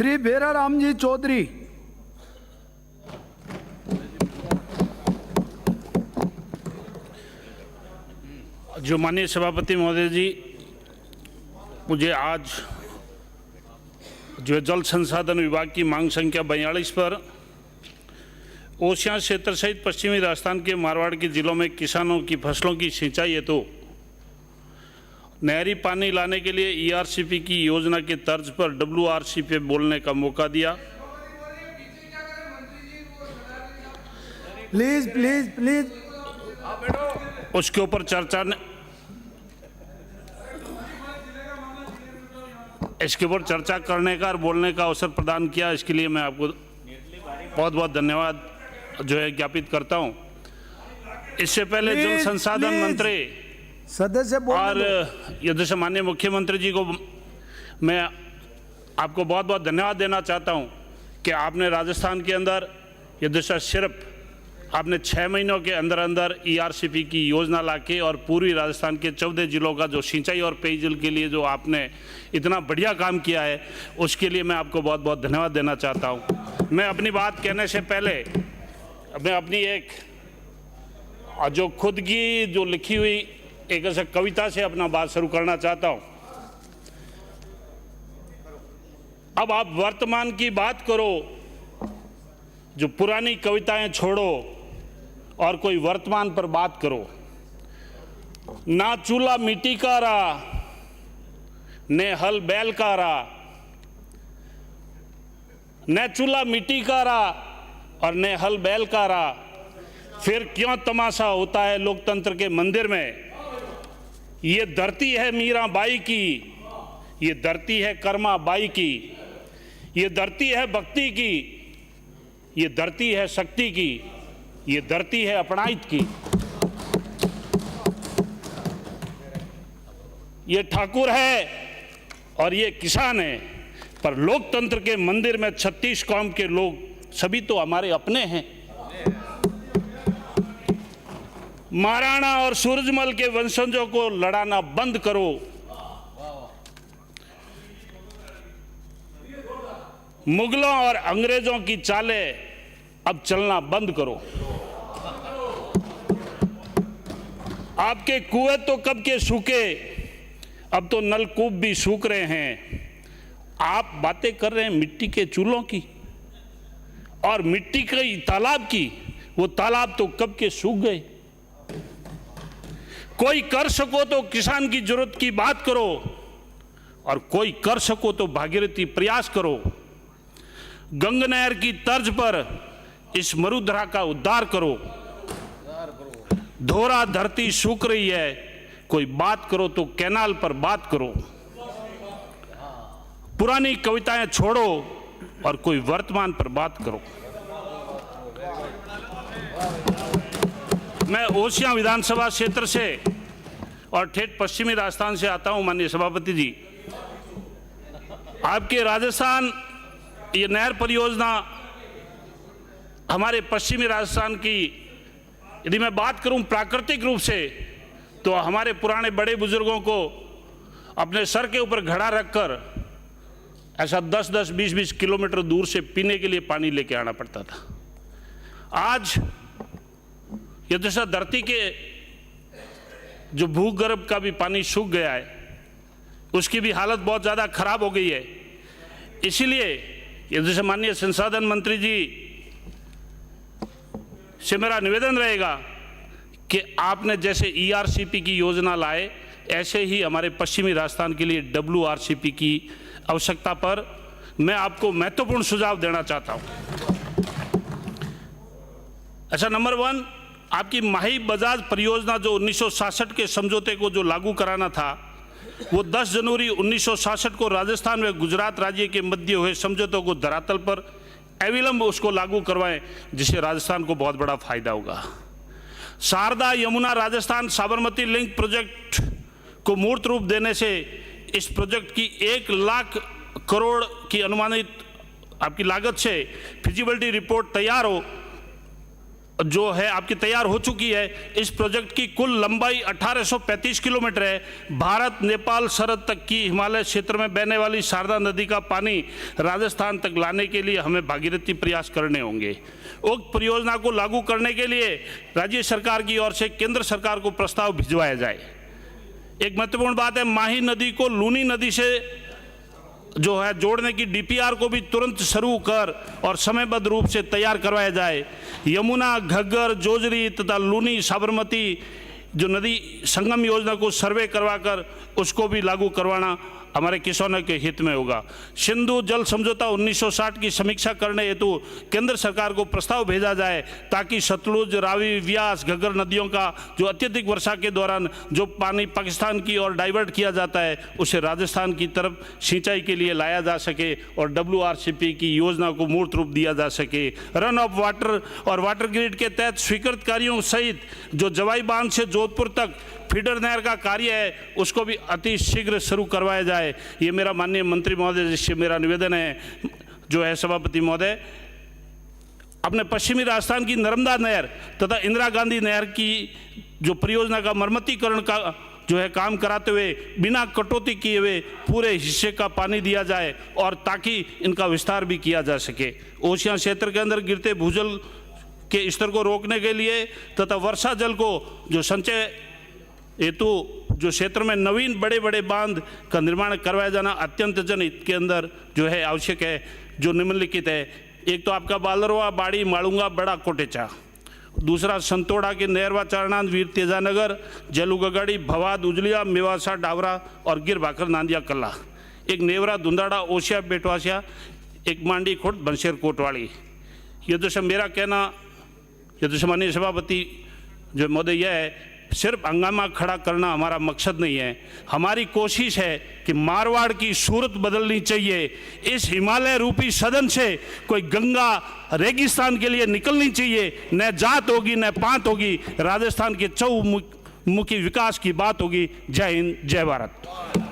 श्री भेराराम जी चौधरी। जो माननीय सभापति महोदय जी, मुझे आज जो जल संसाधन विभाग की मांग संख्या 42 पर ओसियां क्षेत्र सहित पश्चिमी राजस्थान के मारवाड़ के जिलों में किसानों की फसलों की सिंचाई हेतु नहरी पानी लाने के लिए ईआरसीपी की योजना के तर्ज पर डब्ल्यूआरसी पे बोलने का मौका दिया। प्लीज प्लीज प्लीज उसके ऊपर चर्चा ने इसके ऊपर चर्चा करने का और बोलने का अवसर प्रदान किया। इसके लिए मैं आपको बहुत बहुत धन्यवाद जो है ज्ञापित करता हूं। इससे पहले जल संसाधन मंत्री सदस्य और यदि माननीय मुख्यमंत्री जी को मैं आपको बहुत बहुत धन्यवाद देना चाहता हूं कि आपने राजस्थान के अंदर यदि सिर्फ आपने 6 महीनों के अंदर अंदर ईआरसीपी की योजना लाके और पूर्वी राजस्थान के 14 जिलों का जो सिंचाई और पेयजल के लिए जो आपने इतना बढ़िया काम किया है, उसके लिए मैं आपको बहुत बहुत धन्यवाद देना चाहता हूं। मैं अपनी बात कहने से पहले मैं अपनी एक जो खुद की जो लिखी हुई एक ऐसा कविता से अपना बात शुरू करना चाहता हूं। अब आप वर्तमान की बात करो, जो पुरानी कविताएं छोड़ो और कोई वर्तमान पर बात करो। ना चूल्हा मिट्टी का रहा, ने हल बैल का रहा, न चूल्हा मिट्टी का रहा और ने हल बैल का रहा, फिर क्यों तमाशा होता है लोकतंत्र के मंदिर में। ये धरती है मीरा बाई की, ये धरती है कर्मा बाई की, ये धरती है भक्ति की, ये धरती है शक्ति की, ये धरती है अपनाइत की। ये ठाकुर है और ये किसान है, पर लोकतंत्र के मंदिर में 36 कौम के लोग सभी तो हमारे अपने हैं। महाराणा और सूरजमल के वंशजों को लड़ाना बंद करो। मुगलों और अंग्रेजों की चालें अब चलना बंद करो। आपके कुएं तो कब के सूखे, अब तो नलकूप भी सूख रहे हैं। आप बातें कर रहे हैं मिट्टी के चूल्हों की और मिट्टी के तालाब की, वो तालाब तो कब के सूख गए। कोई कर सको तो किसान की जरूरत की बात करो और कोई कर सको तो भागीरथी प्रयास करो। गंगा नहर की तर्ज पर इस मरुधरा का उद्धार करो। धोरा धरती सूख रही है, कोई बात करो तो कैनाल पर बात करो। पुरानी कविताएं छोड़ो और कोई वर्तमान पर बात करो। मैं ओसियां विधानसभा क्षेत्र से और ठेठ पश्चिमी राजस्थान से आता हूं। माननीय सभापति जी, आपके राजस्थान ये नहर परियोजना हमारे पश्चिमी राजस्थान की यदि मैं बात करूं प्राकृतिक रूप से, तो हमारे पुराने बड़े बुजुर्गों को अपने सर के ऊपर घड़ा रखकर ऐसा 10-10, 20-20 किलोमीटर दूर से पीने के लिए पानी लेके आना पड़ता था। आज ये जैसा धरती के जो भूगर्भ का भी पानी सूख गया है, उसकी भी हालत बहुत ज़्यादा खराब हो गई है। इसीलिए ये जैसे माननीय संसाधन मंत्री जी से मेरा निवेदन रहेगा कि आपने जैसे ईआरसीपी की योजना लाए, ऐसे ही हमारे पश्चिमी राजस्थान के लिए डब्ल्यूआरसीपी की आवश्यकता पर मैं आपको महत्वपूर्ण सुझाव देना चाहता हूं। अच्छा, नंबर 1, आपकी माही बजाज परियोजना जो 1966 के समझौते को जो लागू कराना था, वो 10 जनवरी 1966 को राजस्थान व गुजरात राज्य के मध्य हुए समझौतों को धरातल पर अविलंब उसको लागू करवाएं, जिससे राजस्थान को बहुत बड़ा फायदा होगा। शारदा यमुना राजस्थान साबरमती लिंक प्रोजेक्ट को मूर्त रूप देने से इस प्रोजेक्ट की 1 लाख करोड़ की अनुमानित आपकी लागत से फिजिबिलिटी रिपोर्ट तैयार हो जो है आपकी तैयार हो चुकी है। इस प्रोजेक्ट की कुल लंबाई 1835 किलोमीटर है। भारत नेपाल सरहद तक की हिमालय क्षेत्र में बहने वाली शारदा नदी का पानी राजस्थान तक लाने के लिए हमें भागीरथी प्रयास करने होंगे। उक्त परियोजना को लागू करने के लिए राज्य सरकार की ओर से केंद्र सरकार को प्रस्ताव भिजवाया जाए। एक महत्वपूर्ण बात है, माही नदी को लूनी नदी से जो है जोड़ने की डीपीआर को भी तुरंत शुरू कर और समयबद्ध रूप से तैयार करवाया जाए। यमुना, घग्गर, जोजरी तथा लूनी साबरमती जो नदी संगम योजना को सर्वे करवाकर उसको भी लागू करवाना हमारे किसानों के हित में होगा। सिंधु जल समझौता 1960 की समीक्षा करने हेतु केंद्र सरकार को प्रस्ताव भेजा जाए ताकि सतलुज, रावी, व्यास, घग्गर नदियों का जो अत्यधिक वर्षा के दौरान जो पानी पाकिस्तान की ओर डाइवर्ट किया जाता है उसे राजस्थान की तरफ सिंचाई के लिए लाया जा सके और WRCP की योजना को मूर्त रूप दिया जा सके। रन ऑफ वाटर और वाटर ग्रिड के तहत स्वीकृत कार्यों सहित जो जवाई बांध से जोधपुर तक फीडर नहर का कार्य है उसको भी अति शीघ्र शुरू करवाया जाए। ये मेरा माननीय मंत्री महोदय से मेरा निवेदन है। जो है सभापति महोदय, अपने पश्चिमी राजस्थान की नर्मदा नहर तथा इंदिरा गांधी नहर की जो परियोजना का मरम्मतीकरण का जो है काम कराते हुए बिना कटौती किए हुए पूरे हिस्से का पानी दिया जाए और ताकि इनका विस्तार भी किया जा सके। ओशियां क्षेत्र के अंदर गिरते भूजल के स्तर को रोकने के लिए तथा वर्षा जल को जो संचय हेतु जो क्षेत्र में नवीन बड़े बड़े बांध का निर्माण करवाया जाना अत्यंत जनहित के अंदर जो है आवश्यक है। जो निम्नलिखित है, एक तो आपका बालरवा, बाड़ी, माड़ूंगा, बड़ा कोटेचा। दूसरा संतोड़ा के नेरवा, चारणांद, वीर तेजानगर, जलुगगड़ी, भवाद, उजलिया, मेवासा, डावरा और गिर भाकर, नांदिया, कल्ला। एक नेवरा, धुंदाड़ा, ओशिया, बेटवासिया, एक मांडी, खुर्द, बंशेर, कोटवाड़ी। ये तो मेरा कहना, ये तो माननीय सभापति जो महोदय यह है, सिर्फ हंगामा खड़ा करना हमारा मकसद नहीं है। हमारी कोशिश है कि मारवाड़ की सूरत बदलनी चाहिए। इस हिमालय रूपी सदन से कोई गंगा रेगिस्तान के लिए निकलनी चाहिए। न जात होगी न पात होगी, राजस्थान के चौमुखी विकास की बात होगी। जय हिंद, जय भारत।